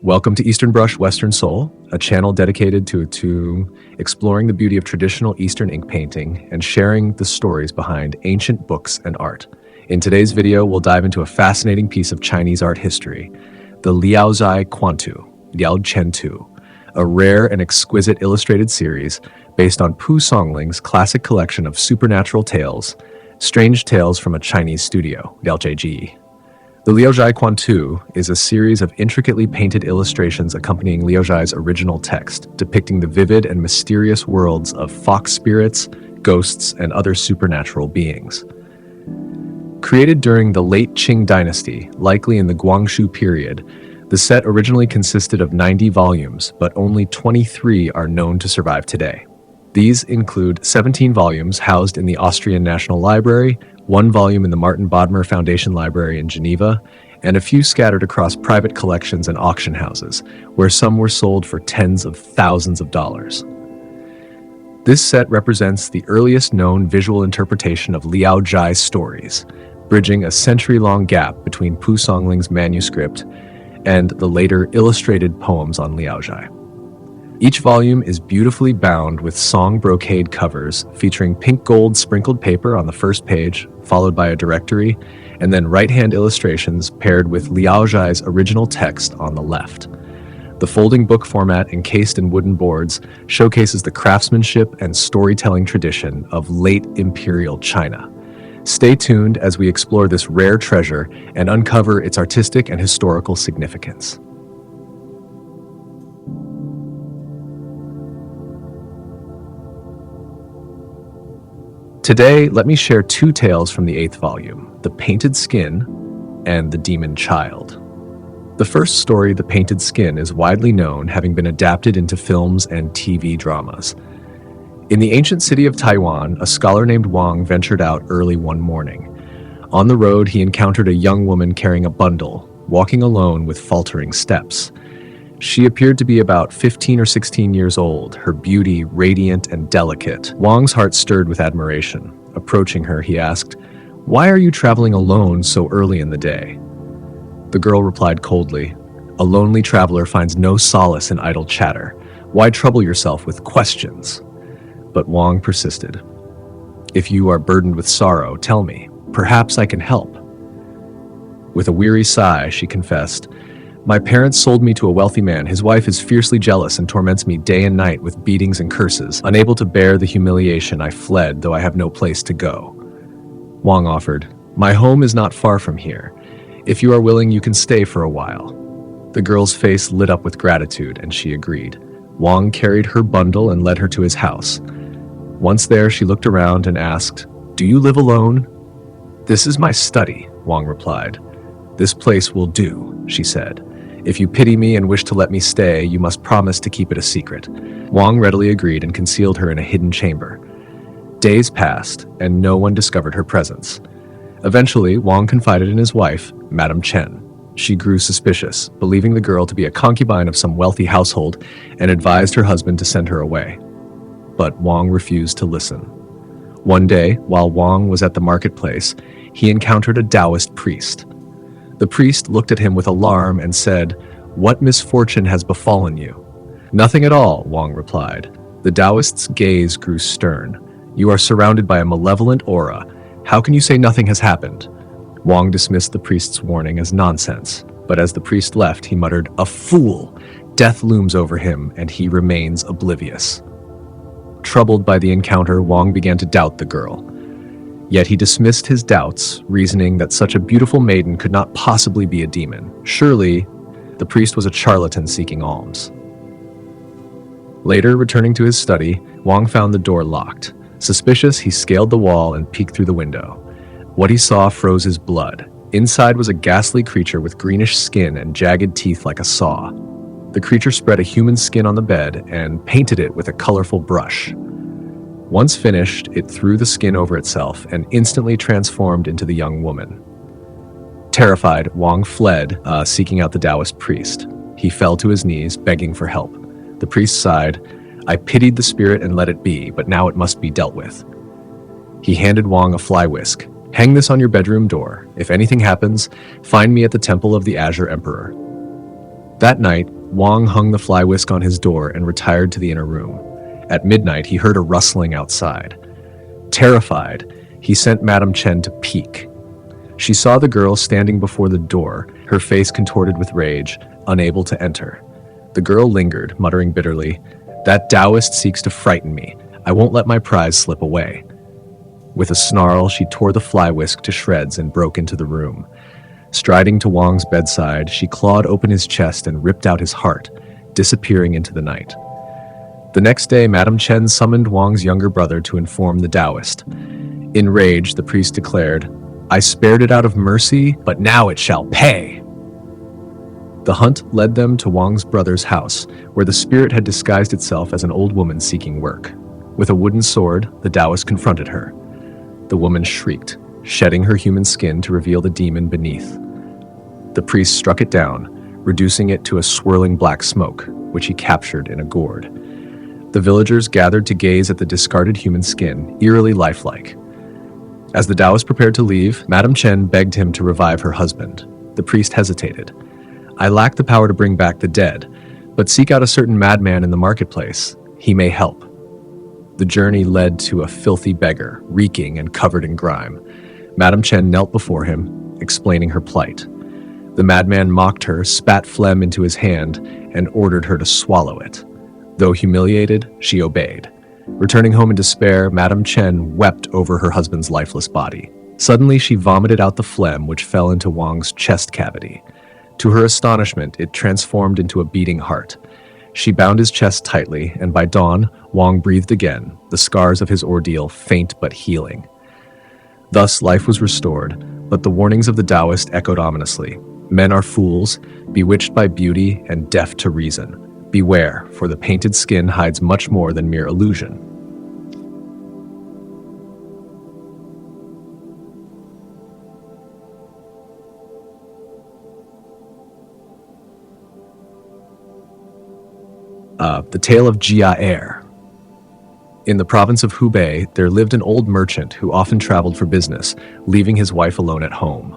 Welcome to Eastern Brush, Western Soul, a channel dedicated to exploring the beauty of traditional Eastern ink painting and sharing the stories behind ancient books and art. In today's video, we'll dive into a fascinating piece of Chinese art history, the Liaozhai Quantu, Liao Chentu, a rare and exquisite illustrated series based on Pu Songling's classic collection of supernatural tales, Strange Tales from a Chinese Studio, Liao Jieji. The Liaozhai Quantu is a series of intricately painted illustrations accompanying Liaozhai's original text, depicting the vivid and mysterious worlds of fox spirits, ghosts, and other supernatural beings. Created during the late Qing Dynasty, likely in the Guangxu period, the set originally consisted of 90 volumes, but only 23 are known to survive today. These include 17 volumes housed in the Austrian National Library, 1 volume in the Martin Bodmer Foundation Library in Geneva, and a few scattered across private collections and auction houses, where some were sold for tens of thousands of dollars. This set represents the earliest known visual interpretation of Liaozhai's stories, bridging a century-long gap between Pu Songling's manuscript and the later illustrated poems on Liaozhai. Each volume is beautifully bound with song brocade covers featuring pink gold sprinkled paper on the first page, followed by a directory, and then right-hand illustrations paired with Liaozhai's original text on the left. The folding book format encased in wooden boards showcases the craftsmanship and storytelling tradition of late imperial China. Stay tuned as we explore this rare treasure and uncover its artistic and historical significance. Today, let me share 2 tales from the 8th volume, The Painted Skin and The Demon Child. The first story, The Painted Skin, is widely known, having been adapted into films and TV dramas. In the ancient city of Taiwan, a scholar named Wang ventured out early one morning. On the road, he encountered a young woman carrying a bundle, walking alone with faltering steps. She appeared to be about 15 or 16 years old, her beauty radiant and delicate. Wang's heart stirred with admiration. Approaching her, he asked, "Why are you traveling alone so early in the day?" The girl replied coldly, "A lonely traveler finds no solace in idle chatter. Why trouble yourself with questions?" But Wang persisted. "If you are burdened with sorrow, tell me. Perhaps I can help." With a weary sigh, she confessed, "My parents sold me to a wealthy man. His wife is fiercely jealous and torments me day and night with beatings and curses. Unable to bear the humiliation, I fled, though I have no place to go." Wang offered, "My home is not far from here. If you are willing, you can stay for a while." The girl's face lit up with gratitude, and she agreed. Wang carried her bundle and led her to his house. Once there, she looked around and asked, "Do you live alone?" "This is my study," Wang replied. "This place will do," she said. "If you pity me and wish to let me stay, you must promise to keep it a secret." Wang readily agreed and concealed her in a hidden chamber. Days passed, and no one discovered her presence. Eventually, Wang confided in his wife, Madame Chen. She grew suspicious, believing the girl to be a concubine of some wealthy household, and advised her husband to send her away. But Wang refused to listen. One day, while Wang was at the marketplace, he encountered a Taoist priest. The priest looked at him with alarm and said, "What misfortune has befallen you?" "Nothing at all," Wang replied. The Taoist's gaze grew stern. "You are surrounded by a malevolent aura. How can you say nothing has happened?" Wang dismissed the priest's warning as nonsense, but as the priest left, he muttered, "A fool! Death looms over him, and he remains oblivious." Troubled by the encounter, Wang began to doubt the girl. Yet he dismissed his doubts, reasoning that such a beautiful maiden could not possibly be a demon. Surely, the priest was a charlatan seeking alms. Later, returning to his study, Wang found the door locked. Suspicious, he scaled the wall and peeked through the window. What he saw froze his blood. Inside was a ghastly creature with greenish skin and jagged teeth like a saw. The creature spread a human skin on the bed and painted it with a colorful brush. Once finished, it threw the skin over itself and instantly transformed into the young woman. Terrified, Wang fled, seeking out the Taoist priest. He fell to his knees, begging for help. The priest sighed, "I pitied the spirit and let it be, but now it must be dealt with." He handed Wang a fly whisk. "Hang this on your bedroom door. If anything happens, find me at the Temple of the Azure Emperor." That night, Wang hung the fly whisk on his door and retired to the inner room. At midnight, he heard a rustling outside. Terrified, he sent Madame Chen to peek. She saw the girl standing before the door, her face contorted with rage, unable to enter. The girl lingered, muttering bitterly, "That Taoist seeks to frighten me. I won't let my prize slip away." With a snarl, she tore the fly whisk to shreds and broke into the room. Striding to Wang's bedside, she clawed open his chest and ripped out his heart, disappearing into the night. The next day, Madame Chen summoned Wang's younger brother to inform the Taoist. Enraged, the priest declared, "I spared it out of mercy, but now it shall pay." The hunt led them to Wang's brother's house, where the spirit had disguised itself as an old woman seeking work. With a wooden sword, the Taoist confronted her. The woman shrieked, shedding her human skin to reveal the demon beneath. The priest struck it down, reducing it to a swirling black smoke, which he captured in a gourd. The villagers gathered to gaze at the discarded human skin, eerily lifelike. As the Taoist prepared to leave, Madame Chen begged him to revive her husband. The priest hesitated. "I lack the power to bring back the dead, but seek out a certain madman in the marketplace. He may help." The journey led to a filthy beggar, reeking and covered in grime. Madame Chen knelt before him, explaining her plight. The madman mocked her, spat phlegm into his hand, and ordered her to swallow it. Though humiliated, she obeyed. Returning home in despair, Madame Chen wept over her husband's lifeless body. Suddenly, she vomited out the phlegm, which fell into Wang's chest cavity. To her astonishment, it transformed into a beating heart. She bound his chest tightly, and by dawn, Wang breathed again, the scars of his ordeal faint but healing. Thus, life was restored, but the warnings of the Taoist echoed ominously. Men are fools, bewitched by beauty and deaf to reason. Beware, for the painted skin hides much more than mere illusion. The Tale of Jia. In the province of Hubei, there lived an old merchant who often traveled for business, leaving his wife alone at home.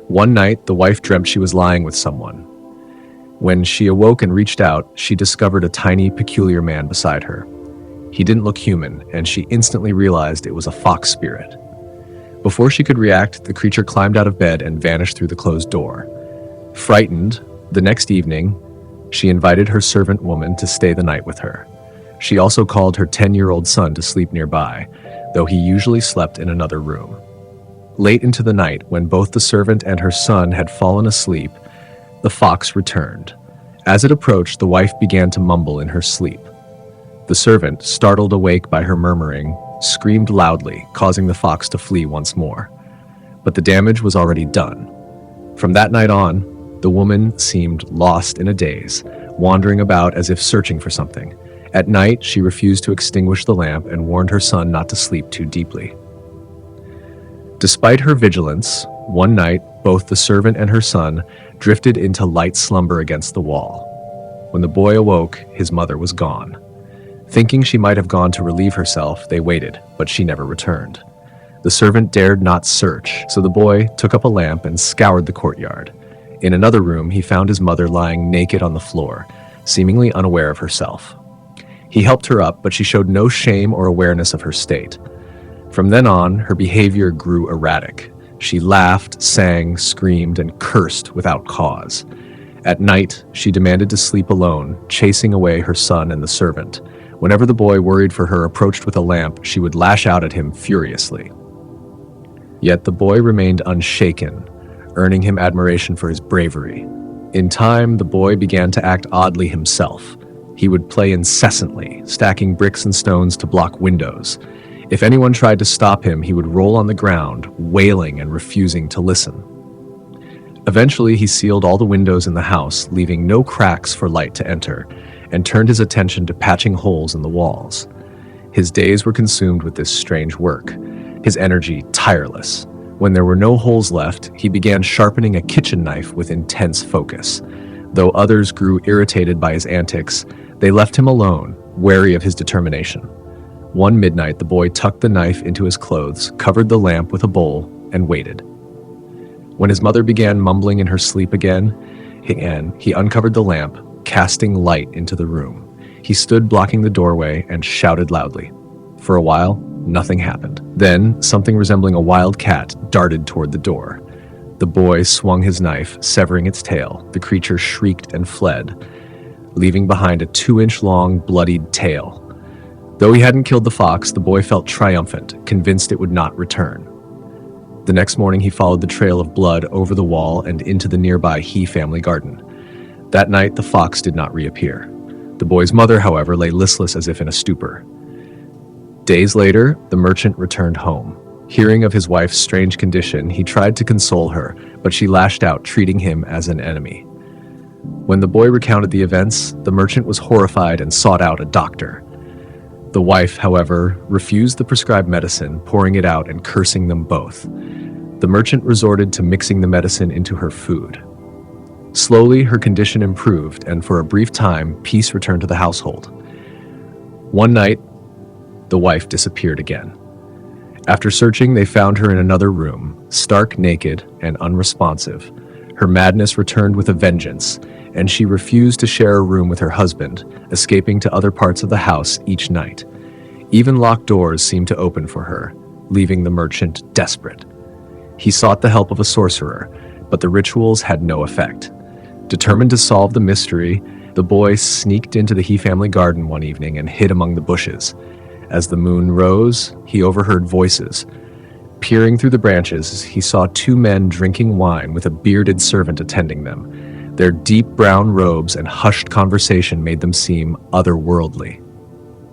One night, the wife dreamt she was lying with someone. When she awoke and reached out, she discovered a tiny, peculiar man beside her. He didn't look human, and she instantly realized it was a fox spirit. Before she could react, the creature climbed out of bed and vanished through the closed door. Frightened, the next evening, she invited her servant woman to stay the night with her. She also called her 10-year-old son to sleep nearby, though he usually slept in another room. Late into the night, when both the servant and her son had fallen asleep, the fox returned. As it approached, the wife began to mumble in her sleep. The servant, startled awake by her murmuring, screamed loudly, causing the fox to flee once more. But the damage was already done. From that night on, the woman seemed lost in a daze, wandering about as if searching for something. At night, she refused to extinguish the lamp and warned her son not to sleep too deeply. Despite her vigilance, one night, both the servant and her son drifted into light slumber against the wall. When the boy awoke, his mother was gone. Thinking she might have gone to relieve herself, they waited, but she never returned. The servant dared not search, so the boy took up a lamp and scoured the courtyard. In another room, he found his mother lying naked on the floor, seemingly unaware of herself. He helped her up, but she showed no shame or awareness of her state. From then on, her behavior grew erratic. She laughed, sang, screamed, and cursed without cause. At night, she demanded to sleep alone, chasing away her son and the servant. Whenever the boy, worried for her, approached with a lamp, she would lash out at him furiously. Yet the boy remained unshaken, earning him admiration for his bravery. In time, the boy began to act oddly himself. He would play incessantly, stacking bricks and stones to block windows. If anyone tried to stop him, he would roll on the ground, wailing and refusing to listen. Eventually, he sealed all the windows in the house, leaving no cracks for light to enter, and turned his attention to patching holes in the walls. His days were consumed with this strange work, his energy tireless. When there were no holes left, he began sharpening a kitchen knife with intense focus. Though others grew irritated by his antics, they left him alone, wary of his determination. One midnight, the boy tucked the knife into his clothes, covered the lamp with a bowl, and waited. When his mother began mumbling in her sleep again, and he uncovered the lamp, casting light into the room. He stood blocking the doorway and shouted loudly. For a while, nothing happened. Then, something resembling a wild cat darted toward the door. The boy swung his knife, severing its tail. The creature shrieked and fled, leaving behind a 2-inch-long, bloodied tail. Though he hadn't killed the fox, the boy felt triumphant, convinced it would not return. The next morning, he followed the trail of blood over the wall and into the nearby He family garden. That night, the fox did not reappear. The boy's mother, however, lay listless as if in a stupor. Days later, the merchant returned home. Hearing of his wife's strange condition, he tried to console her, but she lashed out, treating him as an enemy. When the boy recounted the events, the merchant was horrified and sought out a doctor. The wife, however, refused the prescribed medicine, pouring it out and cursing them both. The merchant resorted to mixing the medicine into her food. Slowly, her condition improved, and for a brief time, peace returned to the household. One night, the wife disappeared again. After searching, they found her in another room, stark naked and unresponsive. Her madness returned with a vengeance, and she refused to share a room with her husband, escaping to other parts of the house each night. Even locked doors seemed to open for her, leaving the merchant desperate. He sought the help of a sorcerer, but the rituals had no effect. Determined to solve the mystery, the boy sneaked into the He family garden one evening and hid among the bushes. As the moon rose, he overheard voices. Peering through the branches, he saw 2 men drinking wine with a bearded servant attending them. Their deep brown robes and hushed conversation made them seem otherworldly.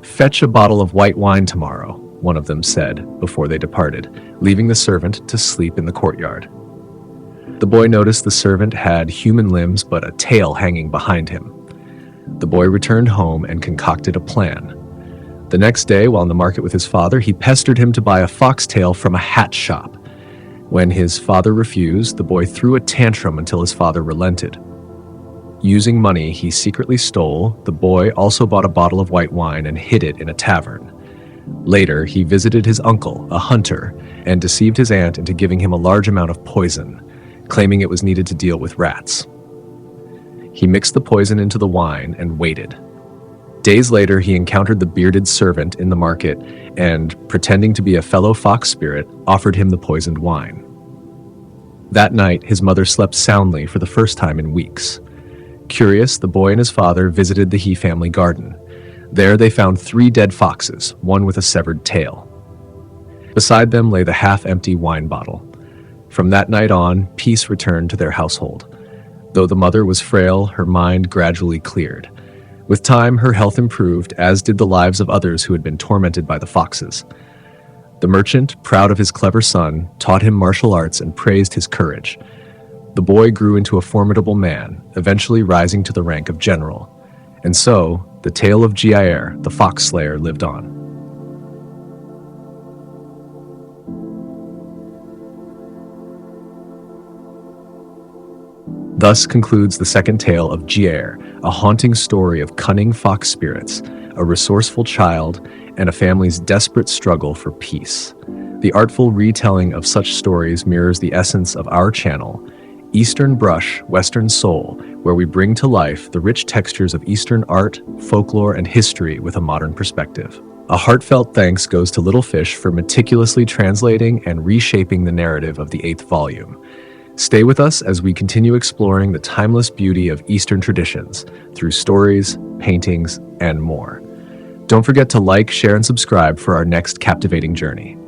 "Fetch a bottle of white wine tomorrow," one of them said before they departed, leaving the servant to sleep in the courtyard. The boy noticed the servant had human limbs but a tail hanging behind him. The boy returned home and concocted a plan. The next day, while in the market with his father, he pestered him to buy a foxtail from a hat shop. When his father refused, the boy threw a tantrum until his father relented. Using money he secretly stole, the boy also bought a bottle of white wine and hid it in a tavern. Later, he visited his uncle, a hunter, and deceived his aunt into giving him a large amount of poison, claiming it was needed to deal with rats. He mixed the poison into the wine and waited. Days later, he encountered the bearded servant in the market and, pretending to be a fellow fox spirit, offered him the poisoned wine. That night, his mother slept soundly for the first time in weeks. Curious, the boy and his father visited the He family garden. There they found 3 dead foxes, one with a severed tail. Beside them lay the half-empty wine bottle. From that night on, peace returned to their household. Though the mother was frail, her mind gradually cleared. With time, her health improved, as did the lives of others who had been tormented by the foxes. The merchant, proud of his clever son, taught him martial arts and praised his courage. The boy grew into a formidable man, eventually rising to the rank of general. And so, the tale of Jiaer, the fox slayer, lived on. Thus concludes the second tale of Jiaer, a haunting story of cunning fox spirits, a resourceful child, and a family's desperate struggle for peace. The artful retelling of such stories mirrors the essence of our channel, Eastern Brush, Western Soul, where we bring to life the rich textures of Eastern art, folklore, and history with a modern perspective. A heartfelt thanks goes to Little Fish for meticulously translating and reshaping the narrative of the 8th volume. Stay with us as we continue exploring the timeless beauty of Eastern traditions through stories, paintings, and more. Don't forget to like, share, and subscribe for our next captivating journey.